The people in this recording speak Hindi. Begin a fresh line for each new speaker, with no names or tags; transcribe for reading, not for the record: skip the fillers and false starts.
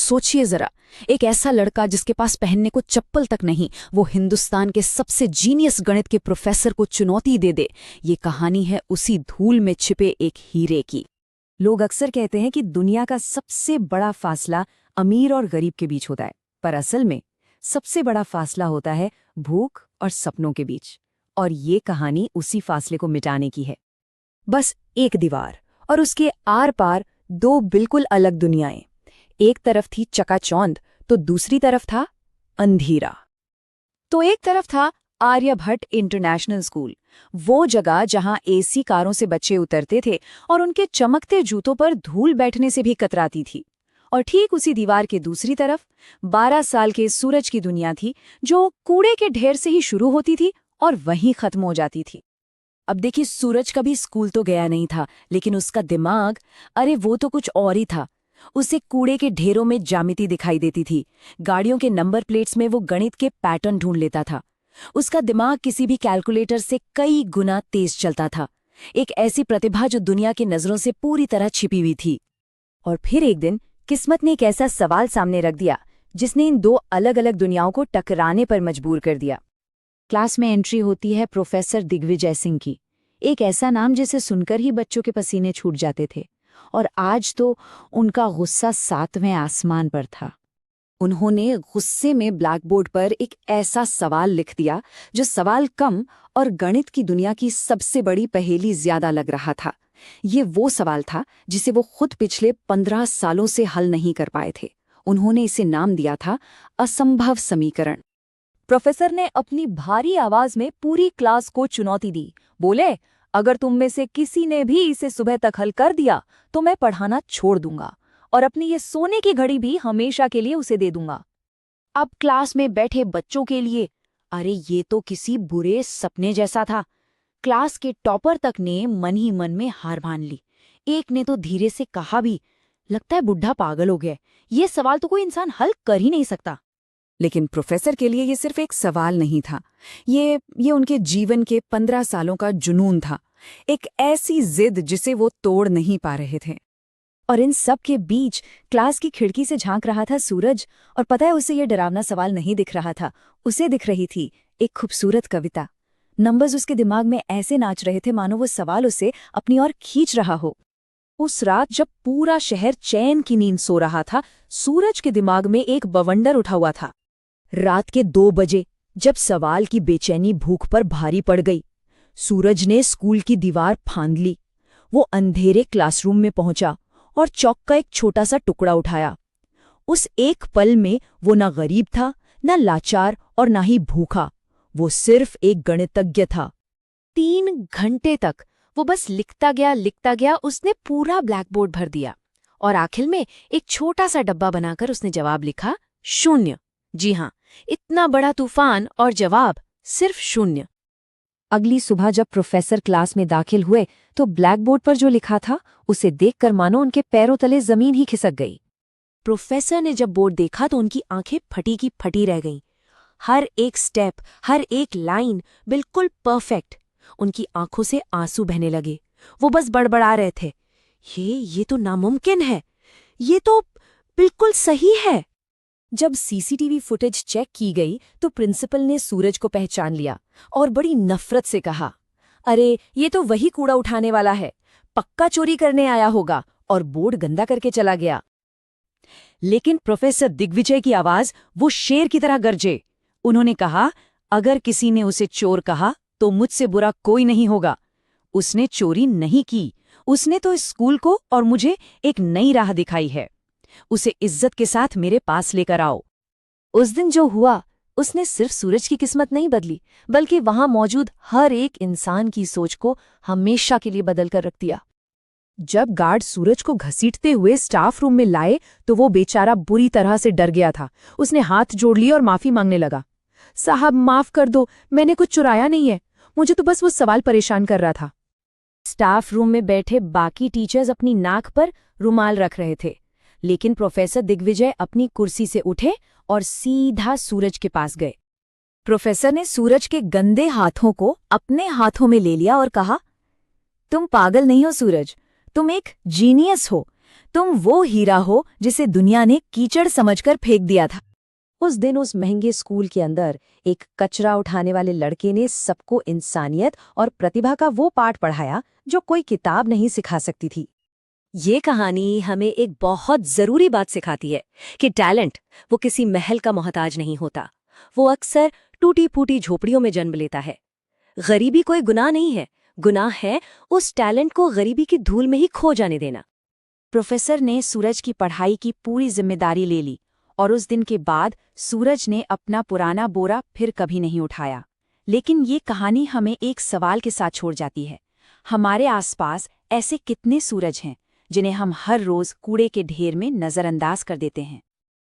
सोचिए जरा, एक ऐसा लड़का जिसके पास पहनने को चप्पल तक नहीं, वो हिंदुस्तान के सबसे जीनियस गणित के प्रोफेसर को चुनौती दे दे। ये कहानी है उसी धूल में छिपे एक हीरे की।
लोग अक्सर कहते हैं कि दुनिया का सबसे बड़ा फासला अमीर और गरीब के बीच होता है, पर असल में सबसे बड़ा फासला होता है भूख और सपनों के बीच। और ये कहानी उसी फासले को मिटाने की है। बस एक दीवार और उसके आर पार दो बिल्कुल अलग दुनियाएं। एक तरफ थी चकाचौंध तो दूसरी तरफ था अंधेरा। तो एक तरफ था आर्यभट्ट इंटरनेशनल स्कूल, वो जगह जहां एसी कारों से बच्चे उतरते थे और उनके चमकते जूतों पर धूल बैठने से भी कतराती थी। और ठीक उसी दीवार के दूसरी तरफ 12 साल के सूरज की दुनिया थी, जो कूड़े के ढेर से ही शुरू होती थी और वहीं खत्म हो जाती थी। अब देखिए, सूरज कभी स्कूल तो गया नहीं था, लेकिन उसका दिमाग, अरे वो तो कुछ और ही था। उसे कूड़े के ढेरों में ज्यामिति दिखाई देती थी, गाड़ियों के नंबर प्लेट्स में वो गणित के पैटर्न ढूंढ लेता था। उसका दिमाग किसी भी कैलकुलेटर से कई गुना तेज चलता था, एक ऐसी प्रतिभा जो दुनिया की नजरों से पूरी तरह छिपी हुई थी। और फिर एक दिन किस्मत ने एक ऐसा सवाल सामने रख दिया जिसने इन दो अलग अलग दुनियाओं को टकराने पर मजबूर कर दिया। क्लास में एंट्री होती है प्रोफेसर दिग्विजय सिंह की, एक ऐसा नाम जिसे सुनकर ही बच्चों के पसीने छूट जाते थे। और आज तो उनका गुस्सा 7वें आसमान पर था। उन्होंने गुस्से में ब्लैकबोर्ड पर एक ऐसा सवाल लिख दिया जो सवाल कम और गणित की दुनिया की सबसे बड़ी पहेली ज्यादा लग रहा था। ये वो सवाल था जिसे वो खुद पिछले 15 सालों से हल नहीं कर पाए थे। उन्होंने इसे नाम दिया था असंभव समीकरण। प्रोफेसर ने अपनी भारी आवाज में पूरी क्लास को चुनौती दी। बोले, अगर तुम में से किसी ने भी इसे सुबह तक हल कर दिया तो मैं पढ़ाना छोड़ दूंगा और अपनी ये सोने की घड़ी भी हमेशा के लिए उसे दे दूंगा। अब क्लास में बैठे बच्चों के लिए, अरे ये तो किसी बुरे सपने जैसा था। क्लास के टॉपर तक ने मन ही मन में हार मान ली। एक ने तो धीरे से कहा भी, लगता है बुढ़ा पागल हो गया, ये सवाल तो कोई इंसान हल कर ही नहीं सकता। लेकिन प्रोफेसर के लिए ये सिर्फ एक सवाल नहीं था, ये उनके जीवन के 15 सालों का जुनून था, एक ऐसी जिद जिसे वो तोड़ नहीं पा रहे थे। और इन सब के बीच क्लास की खिड़की से झांक रहा था सूरज, और पता है उसे ये डरावना सवाल नहीं दिख रहा था, उसे दिख रही थी एक खूबसूरत कविता। नंबर्स उसके दिमाग में ऐसे नाच रहे थे मानो वो सवाल उसे अपनी ओर खींच रहा हो। उस रात जब पूरा शहर चैन की नींद सो रहा था, सूरज के दिमाग में एक बवंडर उठा हुआ था। रात के 2 बजे जब सवाल की बेचैनी भूख पर भारी पड़ गई, सूरज ने स्कूल की दीवार फांद ली। वो अंधेरे क्लासरूम में पहुंचा और चौक का एक छोटा सा टुकड़ा उठाया। उस एक पल में वो न गरीब था, न लाचार और न ही भूखा, वो सिर्फ एक गणितज्ञ था। 3 घंटे तक वो बस लिखता गया, उसने पूरा ब्लैकबोर्ड भर दिया और आखिर में एक छोटा सा डब्बा बनाकर उसने जवाब लिखा, 0। जी हाँ, इतना बड़ा तूफान और जवाब सिर्फ 0। अगली सुबह जब प्रोफेसर क्लास में दाखिल हुए तो ब्लैकबोर्ड पर जो लिखा था उसे देखकर मानो उनके पैरों तले जमीन ही खिसक गई। प्रोफेसर ने जब बोर्ड देखा तो उनकी आंखें फटी की फटी रह गईं। हर एक स्टेप, हर एक लाइन बिल्कुल परफेक्ट। उनकी आंखों से आंसू बहने लगे। वो बस बड़बड़ा रहे थे, ये तो नामुमकिन है, ये तो बिल्कुल सही है। जब सीसीटीवी फुटेज चेक की गई तो प्रिंसिपल ने सूरज को पहचान लिया और बड़ी नफरत से कहा, अरे ये तो वही कूड़ा उठाने वाला है, पक्का चोरी करने आया होगा, और बोर्ड गंदा करके चला गया। लेकिन प्रोफेसर दिग्विजय की आवाज वो शेर की तरह गरजे। उन्होंने कहा, अगर किसी ने उसे चोर कहा तो मुझसे बुरा कोई नहीं होगा। उसने चोरी नहीं की, उसने तो इस स्कूल को और मुझे एक नई राह दिखाई है। उसे इज्जत के साथ मेरे पास लेकर आओ। उस दिन जो हुआ उसने सिर्फ सूरज की किस्मत नहीं बदली, बल्कि वहां मौजूद हर एक इंसान की सोच को हमेशा के लिए बदल कर रख दिया। जब गार्ड सूरज को घसीटते हुए स्टाफ रूम में लाए तो वो बेचारा बुरी तरह से डर गया था। उसने हाथ जोड़ लिए और माफी मांगने लगा, साहब माफ कर दो, मैंने कुछ चुराया नहीं है, मुझे तो बस वो सवाल परेशान कर रहा था। स्टाफ रूम में बैठे बाकी टीचर्स अपनी नाक पर रुमाल रख रहे थे, लेकिन प्रोफेसर दिग्विजय अपनी कुर्सी से उठे और सीधा सूरज के पास गए। प्रोफेसर ने सूरज के गंदे हाथों को अपने हाथों में ले लिया और कहा, तुम पागल नहीं हो सूरज, तुम एक जीनियस हो।
तुम वो हीरा हो जिसे दुनिया ने कीचड़ समझकर फेंक दिया था।
उस दिन उस महंगे स्कूल के अंदर एक कचरा उठाने वाले लड़के ने सबको इंसानियत और प्रतिभा का वो पाठ पढ़ाया जो कोई किताब नहीं सिखा सकती थी। ये कहानी हमें एक बहुत जरूरी बात सिखाती है कि टैलेंट वो किसी महल का मोहताज नहीं होता, वो अक्सर टूटी फूटी झोपड़ियों में जन्म लेता है। गरीबी कोई गुनाह नहीं है, गुनाह है उस टैलेंट को गरीबी की धूल में ही खो जाने देना।
प्रोफेसर ने सूरज की पढ़ाई की पूरी जिम्मेदारी ले ली और उस दिन के बाद सूरज ने अपना पुराना बोरा फिर कभी नहीं उठाया। लेकिन ये कहानी हमें एक सवाल के साथ छोड़ जाती है। हमारे आसपास ऐसे कितने सूरज हैं जिन्हें हम हर रोज कूड़े के ढेर में नजरअंदाज कर देते हैं।